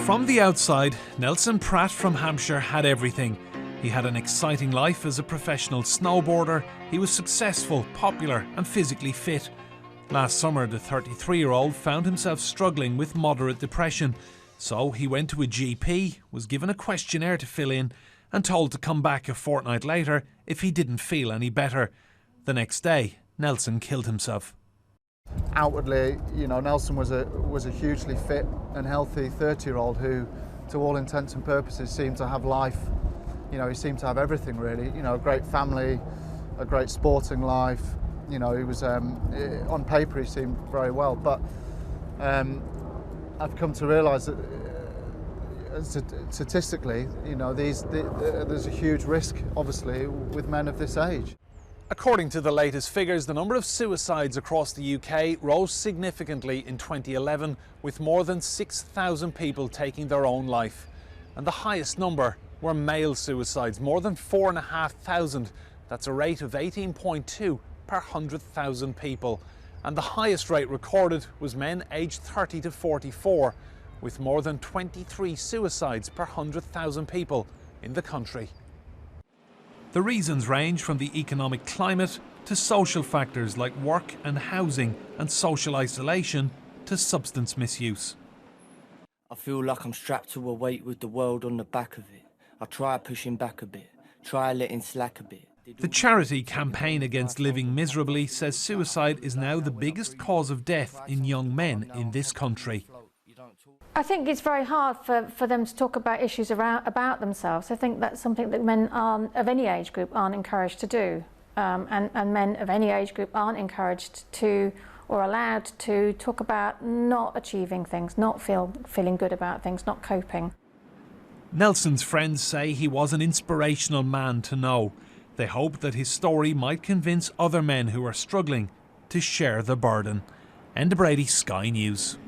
From the outside, Nelson Pratt from Hampshire had everything. He had an exciting life as a professional snowboarder. He was successful, popular and physically fit. Last summer, the 33-year-old found himself struggling with moderate depression. So he went to a GP, was given a questionnaire to fill in and told to come back a fortnight later if he didn't feel any better. The next day, Nelson killed himself. Outwardly, Nelson was a hugely fit and healthy 30-year-old who, to all intents and purposes, seemed to have life. He seemed to have everything really. A great family, a great sporting life. He was on paper he seemed very well, but I've come to realise that statistically, there's a huge risk, obviously, with men of this age. According to the latest figures, the number of suicides across the UK rose significantly in 2011, with more than 6,000 people taking their own life. And the highest number were male suicides, more than 4,500. That's a rate of 18.2 per 100,000 people. And the highest rate recorded was men aged 30 to 44, with more than 23 suicides per 100,000 people in the country. The reasons range from the economic climate to social factors like work and housing and social isolation to substance misuse. I feel like I'm strapped to a weight with the world on the back of it. I try pushing back a bit, try letting slack a bit. The charity Campaign Against Living Miserably says suicide is now the biggest cause of death in young men in this country. I think it's very hard for them to talk about issues about themselves. I think that's something that men of any age group aren't encouraged to do. And men of any age group aren't encouraged to or allowed to talk about not achieving things, not feeling good about things, not coping. Nelson's friends say he was an inspirational man to know. They hope that his story might convince other men who are struggling to share the burden. Enda Brady, Sky News.